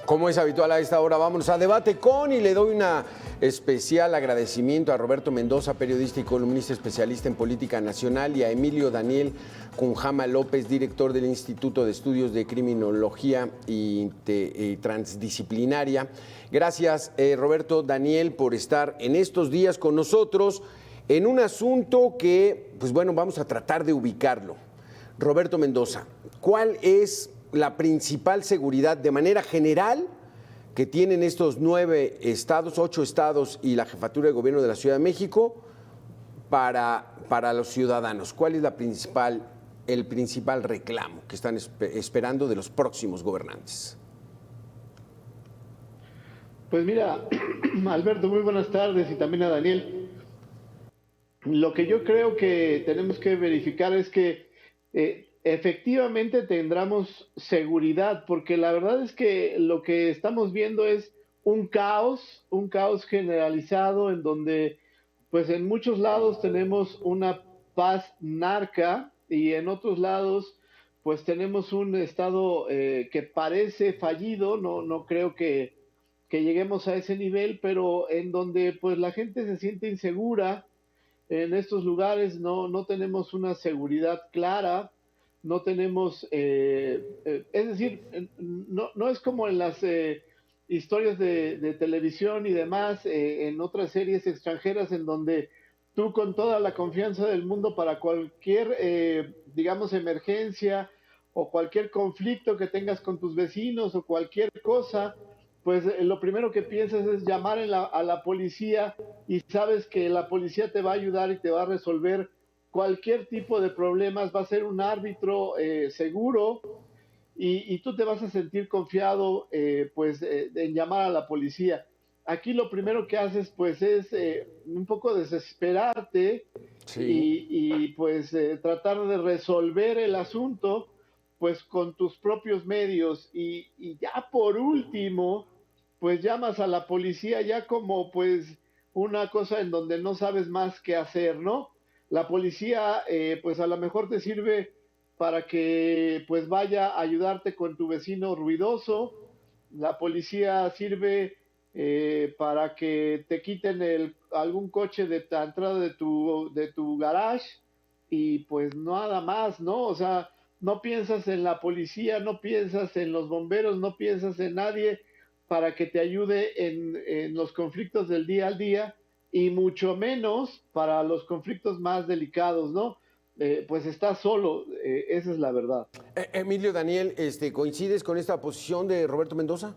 Como es habitual a esta hora, vámonos a debate con y le doy un especial agradecimiento a Roberto Mendoza, periodista y columnista especialista en política nacional, y a Emilio Daniel Cunjama López, director del Instituto de Estudios de Criminología y Transdisciplinaria. Gracias, Roberto, Daniel, por estar en estos días con nosotros en un asunto que, pues bueno, vamos a tratar de ubicarlo. Roberto Mendoza, ¿cuál es la principal seguridad de manera general que tienen estos 9 estados, 8 estados y la jefatura de gobierno de la Ciudad de México para los ciudadanos? ¿Cuál es el principal reclamo que están esperando de los próximos gobernantes? Pues mira, Alberto, muy buenas tardes, y también a Daniel. Lo que yo creo que tenemos que verificar es que efectivamente tendremos seguridad, porque la verdad es que lo que estamos viendo es un caos generalizado en donde pues en muchos lados tenemos una paz narca y en otros lados pues tenemos un estado que parece fallido. No creo que lleguemos a ese nivel, pero en donde pues la gente se siente insegura. En estos lugares no tenemos una seguridad clara, no tenemos, es decir, no es como en las historias de televisión y demás, en otras series extranjeras en donde tú con toda la confianza del mundo para cualquier, digamos, emergencia o cualquier conflicto que tengas con tus vecinos o cualquier cosa, pues lo primero que piensas es llamar a la policía, y sabes que la policía te va a ayudar y te va a resolver cualquier tipo de problemas, va a ser un árbitro seguro, y tú te vas a sentir confiado en llamar a la policía. Aquí lo primero que haces pues es un poco desesperarte, Sí. pues tratar de resolver el asunto pues con tus propios medios, y ya por último pues llamas a la policía ya como pues una cosa en donde no sabes más qué hacer, ¿no? La policía pues a lo mejor te sirve para que pues vaya a ayudarte con tu vecino ruidoso. La policía sirve para que te quiten algún coche de la entrada de tu garage, y pues nada más, ¿no? O sea, no piensas en la policía, no piensas en los bomberos, no piensas en nadie para que te ayude en los conflictos del día al día, y mucho menos para los conflictos más delicados, ¿no? Pues estás solo, esa es la verdad. Emilio Daniel, ¿coincides con esta posición de Roberto Mendoza?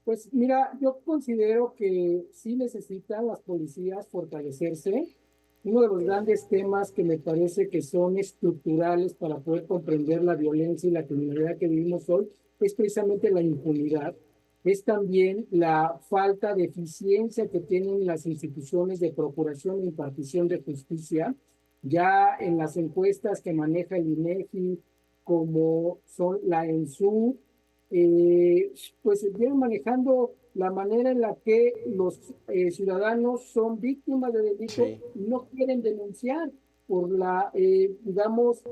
Pues mira, yo considero que sí necesitan las policías fortalecerse. Uno de los grandes temas que me parece que son estructurales para poder comprender la violencia y la criminalidad que vivimos hoy es precisamente la impunidad. Es también la falta de eficiencia que tienen las instituciones de procuración e impartición de justicia. Ya en las encuestas que maneja el INEGI, como son la ENSU, pues vienen manejando la manera en la que los ciudadanos son víctimas de delitos Sí. y no quieren denunciar por la, digamos,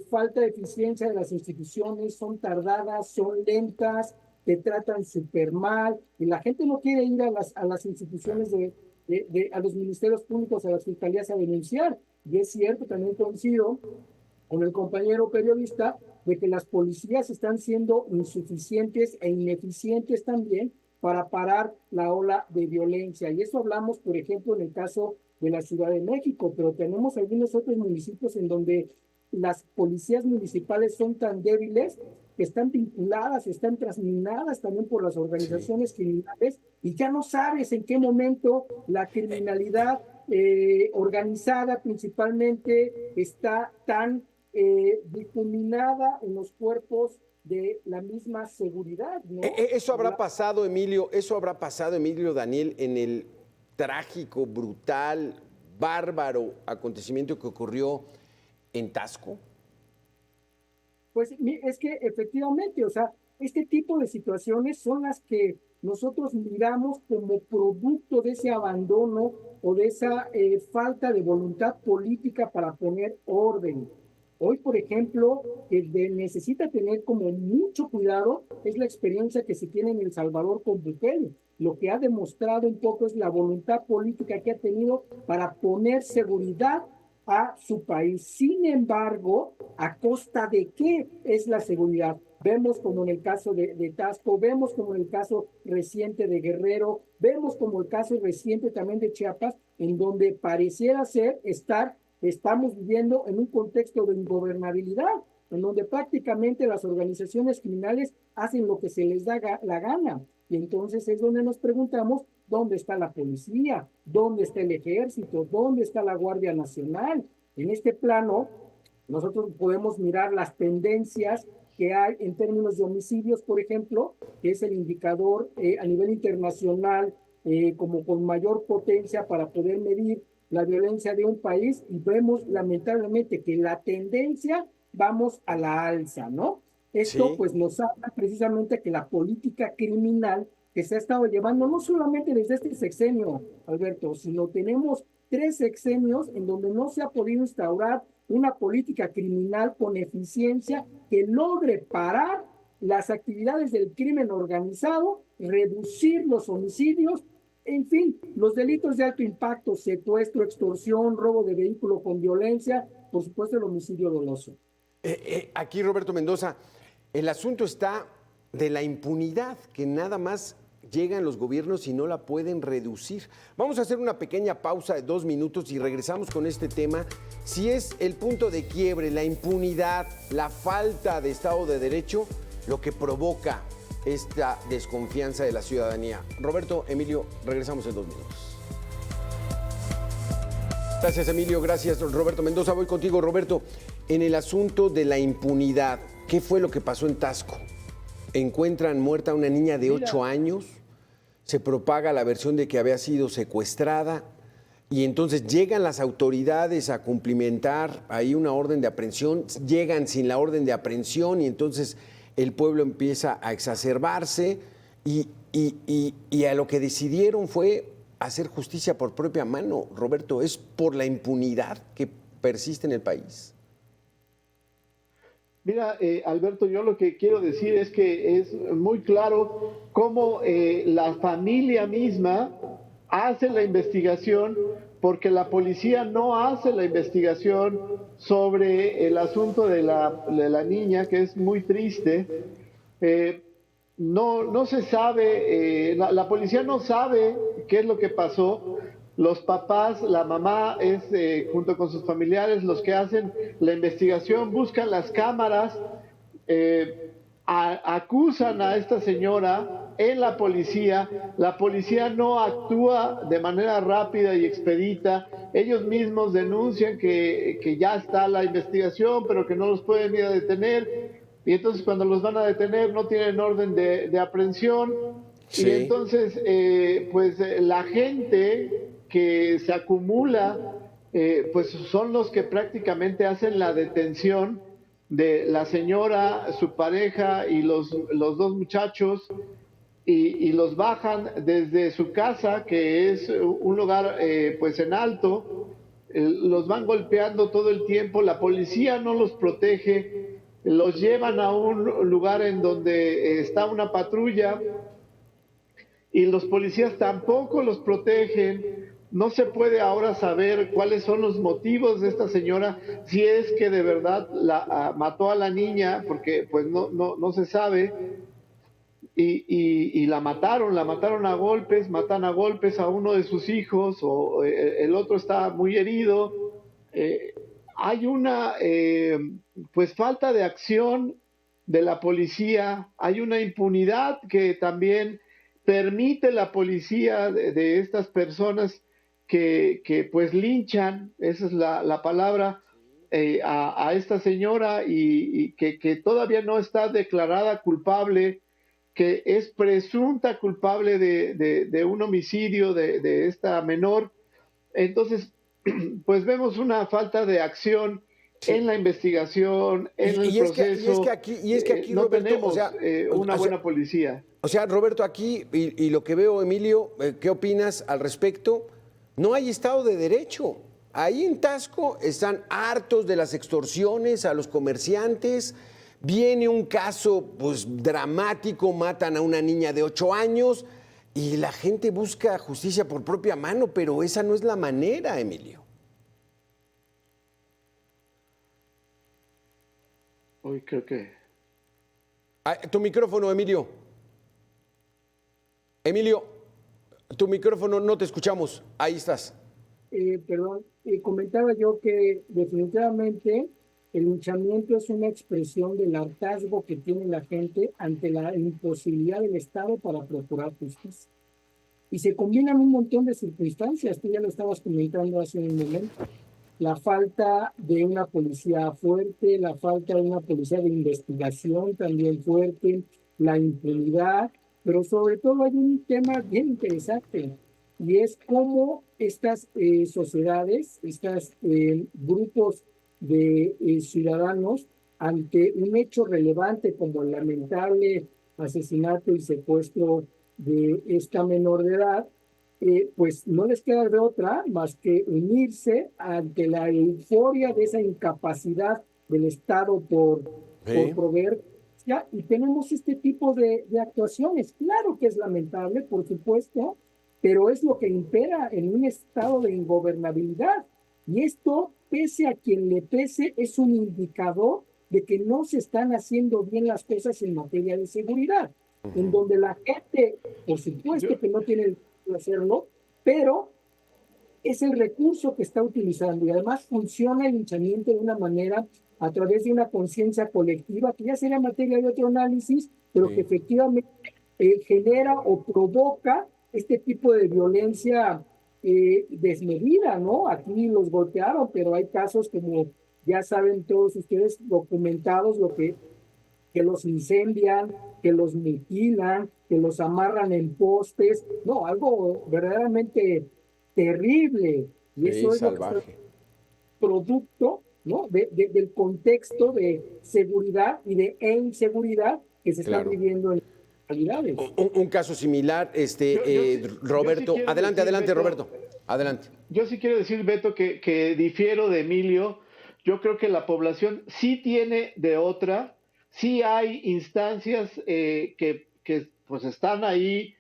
falta de eficiencia de las instituciones. Son tardadas, son lentas, te tratan súper mal, y la gente no quiere ir a las instituciones a los ministerios públicos, a las fiscalías a denunciar. Y es cierto, también coincido con el compañero periodista de que las policías están siendo insuficientes e ineficientes también para parar la ola de violencia. Y eso hablamos, por ejemplo, en el caso de la Ciudad de México, pero tenemos algunos otros municipios en donde las policías municipales son tan débiles que están vinculadas, están transminadas también por las organizaciones criminales, y ya no sabes en qué momento la criminalidad organizada principalmente está tan difuminada en los cuerpos de la misma seguridad, ¿no? Eso habrá pasado, Emilio, Daniel, en el trágico, brutal, bárbaro acontecimiento que ocurrió en Taxco. Pues es que efectivamente, o sea, este tipo de situaciones son las que nosotros miramos como producto de ese abandono o de esa falta de voluntad política para poner orden. Hoy, por ejemplo, necesita tener como mucho cuidado es la experiencia que se tiene en El Salvador con Bukele. Lo que ha demostrado un poco es la voluntad política que ha tenido para poner seguridad a su país. Sin embargo, ¿a costa de qué es la seguridad? Vemos como en el caso de Tasco, vemos como en el caso reciente de Guerrero, vemos como el caso reciente también de Chiapas, en donde pareciera ser estamos viviendo en un contexto de ingobernabilidad, en donde prácticamente las organizaciones criminales hacen lo que se les da la gana. Y entonces es donde nos preguntamos dónde está la policía, dónde está el ejército, dónde está la Guardia Nacional. En este plano, nosotros podemos mirar las tendencias que hay en términos de homicidios, por ejemplo, que es el indicador a nivel internacional como con mayor potencia para poder medir la violencia de un país, y vemos lamentablemente que la tendencia vamos a la alza, ¿no? Esto Sí. pues nos habla precisamente que la política criminal que se ha estado llevando no solamente desde este sexenio, Alberto, sino tenemos 3 sexenios en donde no se ha podido instaurar una política criminal con eficiencia que logre parar las actividades del crimen organizado, reducir los homicidios, en fin, los delitos de alto impacto, secuestro, extorsión, robo de vehículo con violencia, por supuesto el homicidio doloso. Aquí, Roberto Mendoza, el asunto está de la impunidad, que nada más llegan los gobiernos y no la pueden reducir. Vamos a hacer una pequeña pausa de 2 minutos y regresamos con este tema. Si es el punto de quiebre, la impunidad, la falta de Estado de Derecho, lo que provoca esta desconfianza de la ciudadanía. Roberto, Emilio, regresamos en 2 minutos. Gracias, Emilio. Gracias, Roberto Mendoza. Voy contigo, Roberto. En el asunto de la impunidad, ¿qué fue lo que pasó en Tasco? Encuentran muerta a una niña de 8 años, se propaga la versión de que había sido secuestrada y entonces llegan las autoridades a cumplimentar ahí una orden de aprehensión, llegan sin la orden de aprehensión y entonces el pueblo empieza a exacerbarse y a lo que decidieron fue hacer justicia por propia mano. Roberto, ¿es por la impunidad que persiste en el país? Mira, Alberto, yo lo que quiero decir es que es muy claro cómo la familia misma hace la investigación, porque la policía no hace la investigación sobre el asunto de la niña, que es muy triste. No se sabe, la policía no sabe qué es lo que pasó. Los papás, la mamá es junto con sus familiares los que hacen la investigación, buscan las cámaras, acusan a esta señora en la policía no actúa de manera rápida y expedita, ellos mismos denuncian que ya está la investigación, pero que no los pueden ir a detener, y entonces cuando los van a detener no tienen orden de aprehensión, Sí. y entonces la gente que se acumula, pues son los que prácticamente hacen la detención de la señora, su pareja y los 2 muchachos, y los bajan desde su casa, que es un lugar pues en alto, los van golpeando todo el tiempo, la policía no los protege, los llevan a un lugar en donde está una patrulla y los policías tampoco los protegen. No se puede ahora saber cuáles son los motivos de esta señora, si es que de verdad mató a la niña, porque pues no se sabe, y la mataron a golpes, matan a golpes a uno de sus hijos, o el otro está muy herido. Hay una pues falta de acción de la policía, hay una impunidad que también permite la policía de estas personas que pues linchan, esa es la palabra, a esta señora y que todavía no está declarada culpable, que es presunta culpable de un homicidio de esta menor. Entonces, pues vemos una falta de acción en la investigación, en el proceso. Y es que aquí no Roberto, tenemos o sea, una buena policía. O sea, Roberto, aquí, y lo que veo, Emilio, ¿qué opinas al respecto? No hay Estado de Derecho. Ahí en Taxco están hartos de las extorsiones a los comerciantes. Viene un caso pues dramático, matan a una niña de 8 años y la gente busca justicia por propia mano, pero esa no es la manera, Emilio. Hoy creo que... Tu micrófono, Emilio. Emilio, tu micrófono, no te escuchamos. Ahí estás. Perdón, comentaba yo que definitivamente el linchamiento es una expresión del hartazgo que tiene la gente ante la imposibilidad del Estado para procurar justicia. Y se combinan un montón de circunstancias, tú ya lo estabas comentando hace un momento. La falta de una policía fuerte, la falta de una policía de investigación también fuerte, la impunidad, pero sobre todo hay un tema bien interesante y es cómo estas sociedades, estos grupos de ciudadanos, ante un hecho relevante como el lamentable asesinato y secuestro de esta menor de edad, pues no les queda de otra más que unirse ante la euforia de esa incapacidad del Estado por proveer. ¿Ya? Y tenemos este tipo de actuaciones. Claro que es lamentable, por supuesto, pero es lo que impera en un estado de ingobernabilidad. Y esto, pese a quien le pese, es un indicador de que no se están haciendo bien las cosas en materia de seguridad, en donde la gente, por supuesto que no tiene el derecho de hacerlo, pero es el recurso que está utilizando y además funciona el linchamiento de una manera a través de una conciencia colectiva que ya sería materia de otro análisis, pero que efectivamente genera o provoca este tipo de violencia desmedida, ¿no? Aquí los golpearon, pero hay casos como ya saben todos ustedes documentados, que los incendian, que los mutilan, que los amarran en postes, no, algo verdaderamente terrible. Y eso es salvaje. lo que está producto, ¿no? Del contexto de seguridad y de inseguridad que se están viviendo en las realidades. Un caso similar, Roberto. Yo sí adelante, decir, adelante, Beto, Roberto. Adelante. Yo sí quiero decir, Beto, que difiero de Emilio. Yo creo que la población sí tiene de otra, sí hay instancias que pues están ahí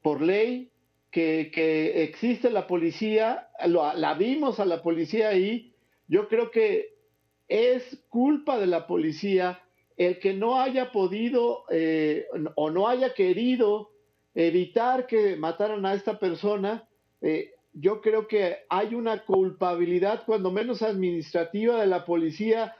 por ley, que existe la policía, la vimos a la policía ahí. Yo creo que es culpa de la policía el que no haya podido o no haya querido evitar que mataran a esta persona. Yo creo que hay una culpabilidad, cuando menos administrativa, de la policía.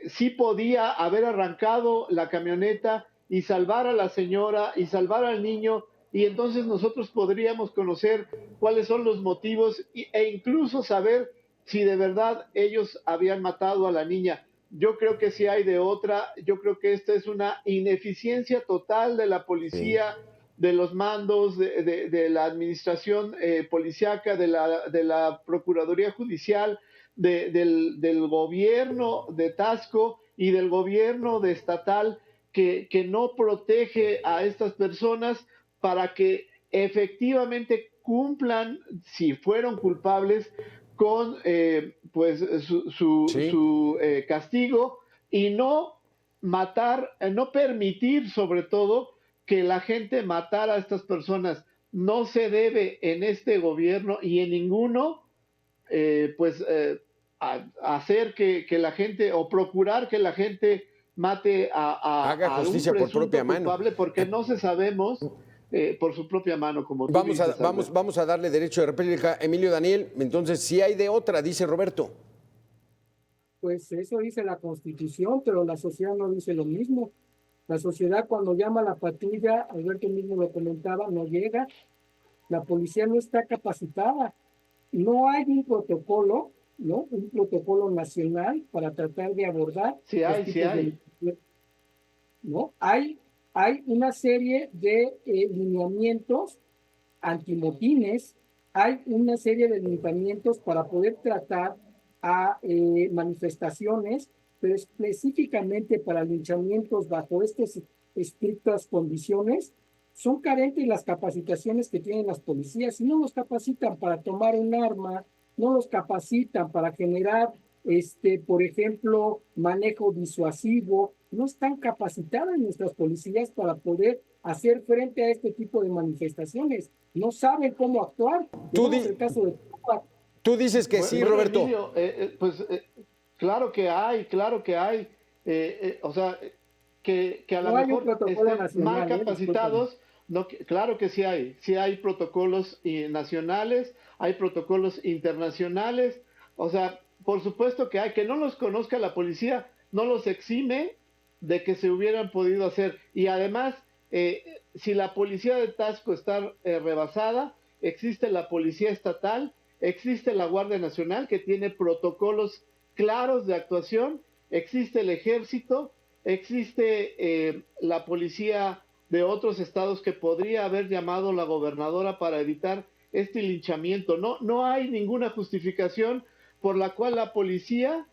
Sí podía haber arrancado la camioneta y salvar a la señora y salvar al niño, y entonces nosotros podríamos conocer cuáles son los motivos e incluso saber si de verdad ellos habían matado a la niña. Yo creo que sí hay de otra. Yo creo que esta es una ineficiencia total de la policía, de los mandos, de la administración policíaca, de la Procuraduría Judicial, del gobierno de Taxco y del gobierno de estatal, que no protege a estas personas para que efectivamente cumplan, si fueron culpables, con pues su castigo, y no matar, no permitir sobre todo que la gente matara a estas personas. No se debe en este gobierno y en ninguno hacer que la gente, o procurar que la gente mate haga justicia un por propia culpable, mano, porque no se sabemos por su propia mano, como tú dices. Vamos a darle derecho de réplica, Emilio Daniel. Entonces, si hay de otra, dice Roberto. Pues eso dice la Constitución, pero la sociedad no dice lo mismo. La sociedad, cuando llama a la patrulla, Alberto mismo lo comentaba, no llega. La policía no está capacitada. No hay un protocolo, ¿no? Un protocolo nacional para tratar de abordar. Sí hay. ¿No? Hay una serie de lineamientos antimotines, hay una serie de lineamientos para poder tratar a manifestaciones, pero específicamente para linchamientos bajo estas estrictas condiciones, son carentes las capacitaciones que tienen las policías. Si no los capacitan para tomar un arma, no los capacitan para generar, por ejemplo, manejo disuasivo, no están capacitadas nuestras policías para poder hacer frente a este tipo de manifestaciones, no saben cómo actuar. Tenemos el caso de Cuba. Tú dices que sí, bueno, Roberto. Emilio, claro que hay, o sea, que a lo mejor estén mal capacitados, no, claro que sí hay protocolos nacionales, hay protocolos internacionales, o sea, por supuesto que hay, que no los conozca la policía, no los exime de que se hubieran podido hacer, y además, si la policía de Taxco está rebasada, existe la policía estatal, existe la Guardia Nacional que tiene protocolos claros de actuación, existe el ejército, existe la policía de otros estados que podría haber llamado la gobernadora para evitar este linchamiento. No hay ninguna justificación por la cual la policía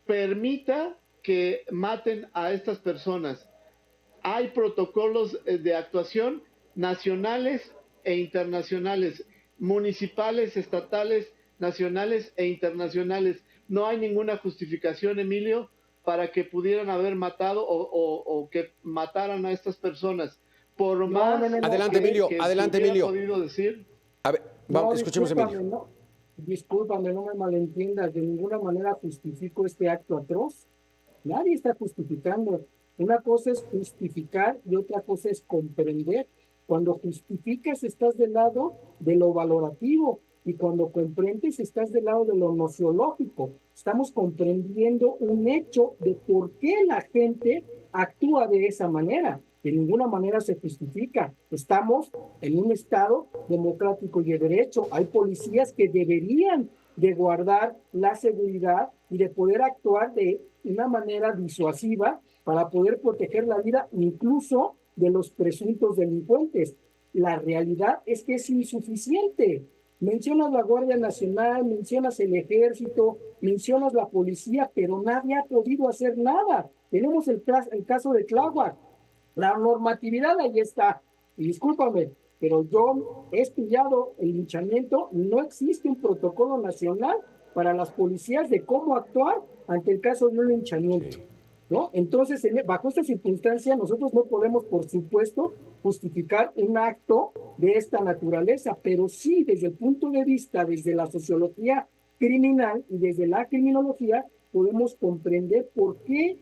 permita que maten a estas personas. Hay protocolos de actuación nacionales e internacionales, municipales, estatales, nacionales e internacionales. No hay ninguna justificación, Emilio, para que pudieran haber matado o que mataran a estas personas. Por más adelante, Emilio, que adelante, se hubiera Emilio. podido decir. A ver, vamos, escuchemos a Emilio. Discúlpame, no me malentiendas, de ninguna manera justifico este acto atroz. Nadie está justificando. Una cosa es justificar y otra cosa es comprender. Cuando justificas estás del lado de lo valorativo y cuando comprendes estás del lado de lo nociológico. Estamos comprendiendo un hecho de por qué la gente actúa de esa manera. De ninguna manera se justifica. Estamos en un estado democrático y de derecho. Hay policías que deberían de guardar la seguridad y de poder actuar de una manera disuasiva para poder proteger la vida incluso de los presuntos delincuentes. La realidad es que es insuficiente. Mencionas la Guardia Nacional, mencionas el Ejército, mencionas la policía, pero nadie ha podido hacer nada. Tenemos el caso de Tláhuac. La normatividad ahí está. Y discúlpame, pero yo he estudiado el linchamiento, no existe un protocolo nacional para las policías de cómo actuar ante el caso de un linchamiento, ¿no? Entonces, bajo esta circunstancia, nosotros no podemos, por supuesto, justificar un acto de esta naturaleza, pero sí, desde el punto de vista, desde la sociología criminal y desde la criminología, podemos comprender por qué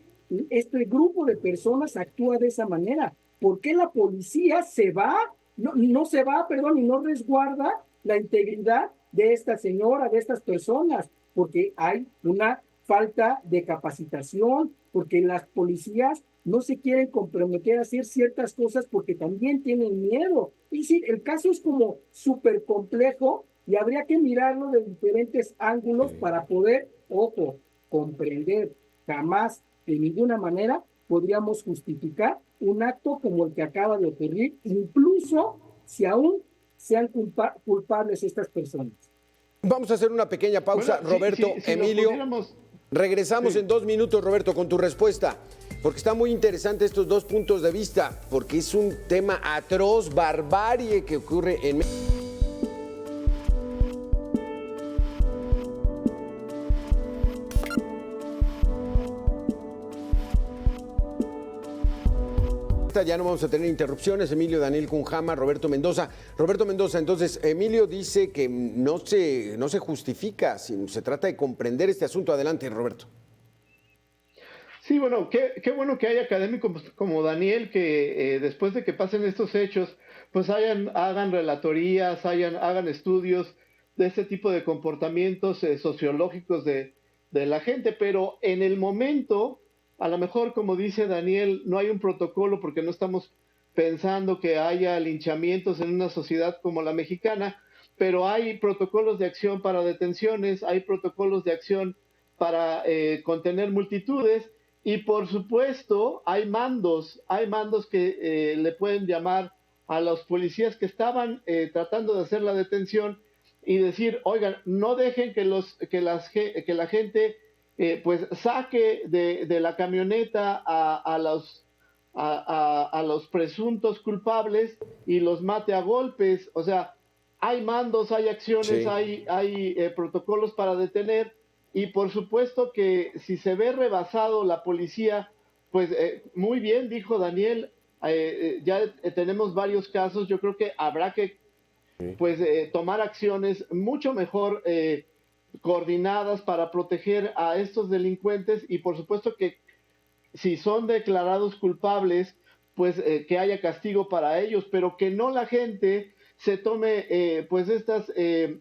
este grupo de personas actúa de esa manera. ¿Por qué la policía se va? No se va, perdón, y no resguarda la integridad de esta señora, de estas personas, porque hay una falta de capacitación, porque las policías no se quieren comprometer a hacer ciertas cosas porque también tienen miedo. Y sí, el caso es como súper complejo y habría que mirarlo de diferentes ángulos para poder, ojo, comprender. Jamás, de ninguna manera, podríamos justificar un acto como el que acaba de ocurrir, incluso si aún sean culpables estas personas. Vamos a hacer una pequeña pausa, bueno, Roberto, Emilio. Regresamos en 2 minutos, Roberto, con tu respuesta, porque está muy interesante estos 2 puntos de vista, porque es un tema atroz, barbarie que ocurre en México. Ya no vamos a tener interrupciones. Emilio Daniel Cunjama, Roberto Mendoza. Roberto Mendoza, entonces, Emilio dice que no se justifica, sino se trata de comprender este asunto. Adelante, Roberto. Sí, bueno, qué bueno que hay académicos como Daniel que después de que pasen estos hechos, pues hagan relatorías, hagan estudios de este tipo de comportamientos sociológicos de la gente, pero en el momento, a lo mejor, como dice Daniel, no hay un protocolo porque no estamos pensando que haya linchamientos en una sociedad como la mexicana, pero hay protocolos de acción para detenciones, hay protocolos de acción para contener multitudes y, por supuesto, hay mandos que le pueden llamar a los policías que estaban tratando de hacer la detención y decir, oigan, no dejen que la gente pues saque de la camioneta a los presuntos culpables y los mate a golpes. O sea, hay mandos, hay acciones, Sí. hay protocolos para detener, y por supuesto que si se ve rebasado la policía, pues muy bien, dijo Daniel, ya tenemos varios casos, yo creo que habrá que pues tomar acciones mucho mejor coordinadas para proteger a estos delincuentes, y por supuesto que si son declarados culpables, pues que haya castigo para ellos, pero que no la gente se tome pues estas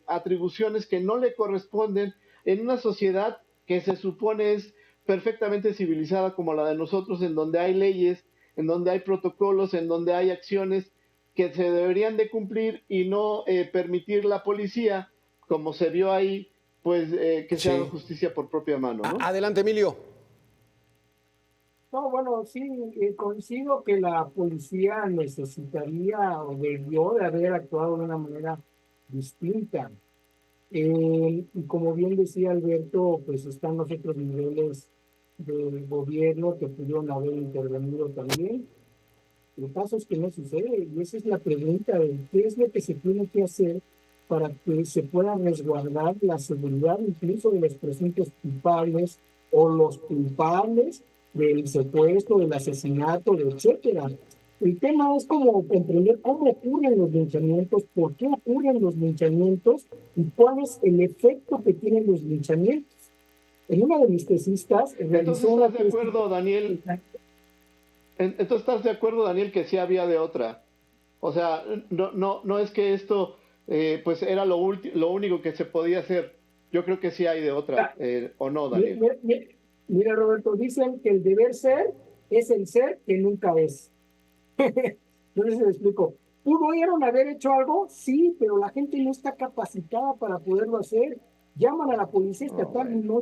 atribuciones que no le corresponden en una sociedad que se supone es perfectamente civilizada como la de nosotros, en donde hay leyes, en donde hay protocolos, en donde hay acciones que se deberían de cumplir, y no permitir la policía, como se vio ahí, pues que se haga Sí. justicia por propia mano, ¿no? Adelante, Emilio. No, bueno, sí, coincido que la policía necesitaría o debió de haber actuado de una manera distinta. Y como bien decía Alberto, pues están los otros niveles del gobierno que pudieron haber intervenido también. El caso es que no sucede, y esa es la pregunta de qué es lo que se tiene que hacer para que se pueda resguardar la seguridad incluso de los presuntos culpables o los culpables del secuestro, del asesinato, etcétera. El tema es como comprender cómo ocurren los linchamientos, por qué ocurren los linchamientos y cuál es el efecto que tienen los linchamientos. En una de mis tesistas Entonces, realizó una ¿estás de tesis. acuerdo, Daniel? Entonces, ¿estás de acuerdo, Daniel, que sí había de otra? O sea, no es que esto pues era lo único que se podía hacer. Yo creo que sí hay de otra, ¿o no, Daniel? Mira, Roberto, dicen que el deber ser es el ser que nunca es. No sé si me explico. ¿Pudieron haber hecho algo? Sí, pero la gente no está capacitada para poderlo hacer. Llaman a la policía Oh, estatal y bueno.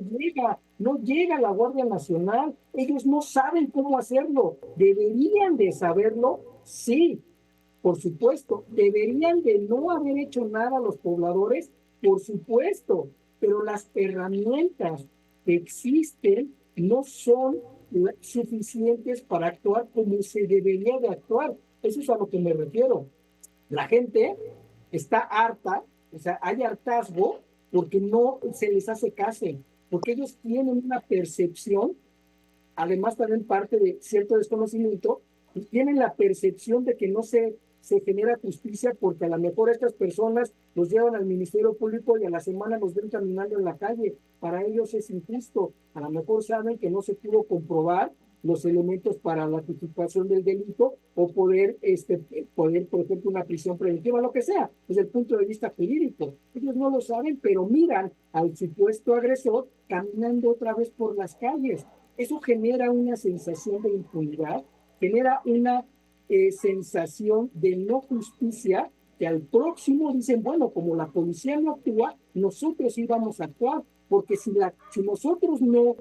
no llega la Guardia Nacional. Ellos no saben cómo hacerlo. ¿Deberían de saberlo? Sí, por supuesto. ¿Deberían de no haber hecho nada los pobladores? Por supuesto. Pero las herramientas que existen no son suficientes para actuar como se debería de actuar. Eso es a lo que me refiero. La gente está harta, o sea, hay hartazgo porque no se les hace caso, porque ellos tienen una percepción, además también parte de cierto desconocimiento, y tienen la percepción de que no se genera justicia porque a lo mejor estas personas los llevan al Ministerio Público y a la semana los ven caminando en la calle. Para ellos es injusto. A lo mejor saben que no se pudo comprobar los elementos para la tipificación del delito o poder, por ejemplo, una prisión preventiva, lo que sea, desde el punto de vista jurídico. Ellos no lo saben, pero miran al supuesto agresor caminando otra vez por las calles. Eso genera una sensación de impunidad, genera una sensación de no justicia, que al próximo dicen, bueno, como la policía no actúa, nosotros sí vamos a actuar, porque si nosotros no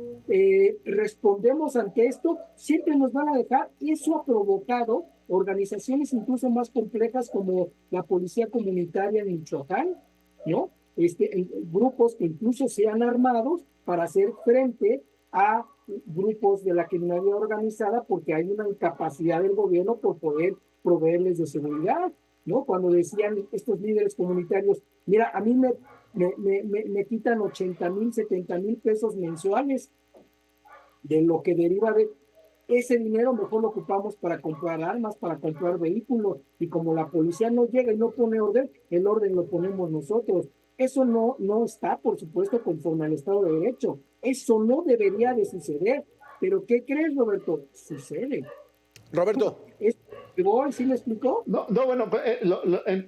respondemos ante esto, siempre nos van a dejar. Y eso ha provocado organizaciones incluso más complejas como la Policía Comunitaria en Michoacán, ¿no? Grupos que incluso se han armado para hacer frente a grupos de la criminalidad organizada porque hay una incapacidad del gobierno por poder proveerles de seguridad, ¿no? Cuando decían estos líderes comunitarios, mira, a mí me quitan 80,000, 70,000 pesos mensuales de lo que deriva de ese dinero, mejor lo ocupamos para comprar armas, para comprar vehículos, y como la policía no llega y no pone orden, el orden lo ponemos nosotros. Eso no está, por supuesto, conforme al Estado de Derecho. Eso no debería de suceder. Pero ¿qué crees, Roberto? Sucede. Roberto. ¿Sí me explicó? No, bueno, pues,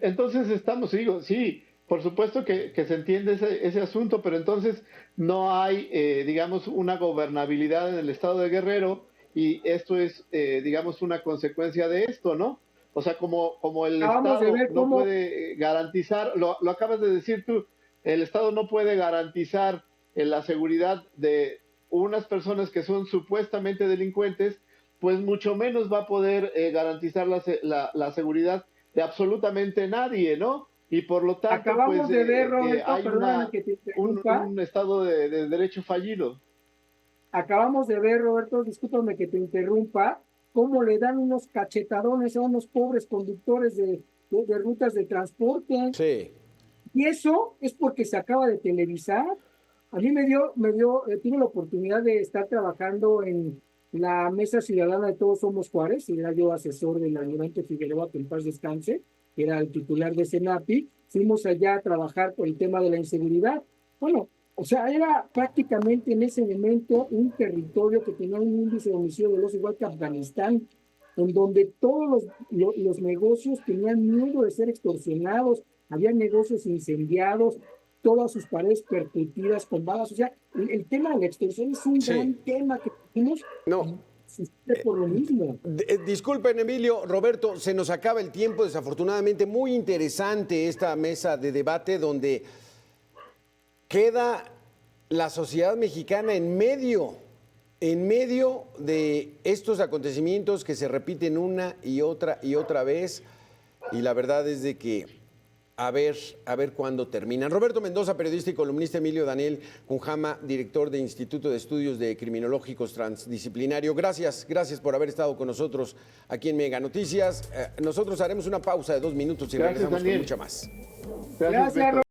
entonces estamos, digo, sí, por supuesto que se entiende ese asunto, pero entonces no hay, digamos, una gobernabilidad en el estado de Guerrero, y esto es, digamos, una consecuencia de esto, ¿no? O sea, como el Acabamos de Estado ver no cómo puede garantizar, lo acabas de decir tú, el Estado no puede garantizar la seguridad de unas personas que son supuestamente delincuentes, pues mucho menos va a poder garantizar la seguridad de absolutamente nadie, ¿no? Y por lo tanto, pues acabamos de ver, Roberto, hay perdóname que te interrumpa. un estado de derecho fallido. Acabamos de ver, Roberto, discúlpame que te interrumpa, cómo le dan unos cachetadones a unos pobres conductores de rutas de transporte. Sí. Y eso es porque se acaba de televisar. A mí tuve la oportunidad de estar trabajando en la Mesa Ciudadana de Todos Somos Juárez, y era yo asesor del almirante Figueroa, que en paz descanse, que era el titular de CENAPI. Fuimos allá a trabajar por el tema de la inseguridad. Bueno, o sea, era prácticamente en ese momento un territorio que tenía un índice de homicidio doloso igual que Afganistán, en donde todos los negocios tenían miedo de ser extorsionados, había negocios incendiados, todas sus paredes percutidas con balas. O sea, el tema de la extorsión es un gran tema que tenemos. No. Por lo mismo. Disculpen, Emilio, Roberto, se nos acaba el tiempo, desafortunadamente. Muy interesante esta mesa de debate donde queda la sociedad mexicana en medio de estos acontecimientos que se repiten una y otra vez. Y la verdad es de que a ver cuándo terminan. Roberto Mendoza, periodista y columnista. Emilio Daniel Cunjama, director de Instituto de Estudios de Criminológicos Transdisciplinario. Gracias por haber estado con nosotros aquí en Mega Noticias. Nosotros haremos una pausa de 2 minutos y regresamos con mucha más. Gracias.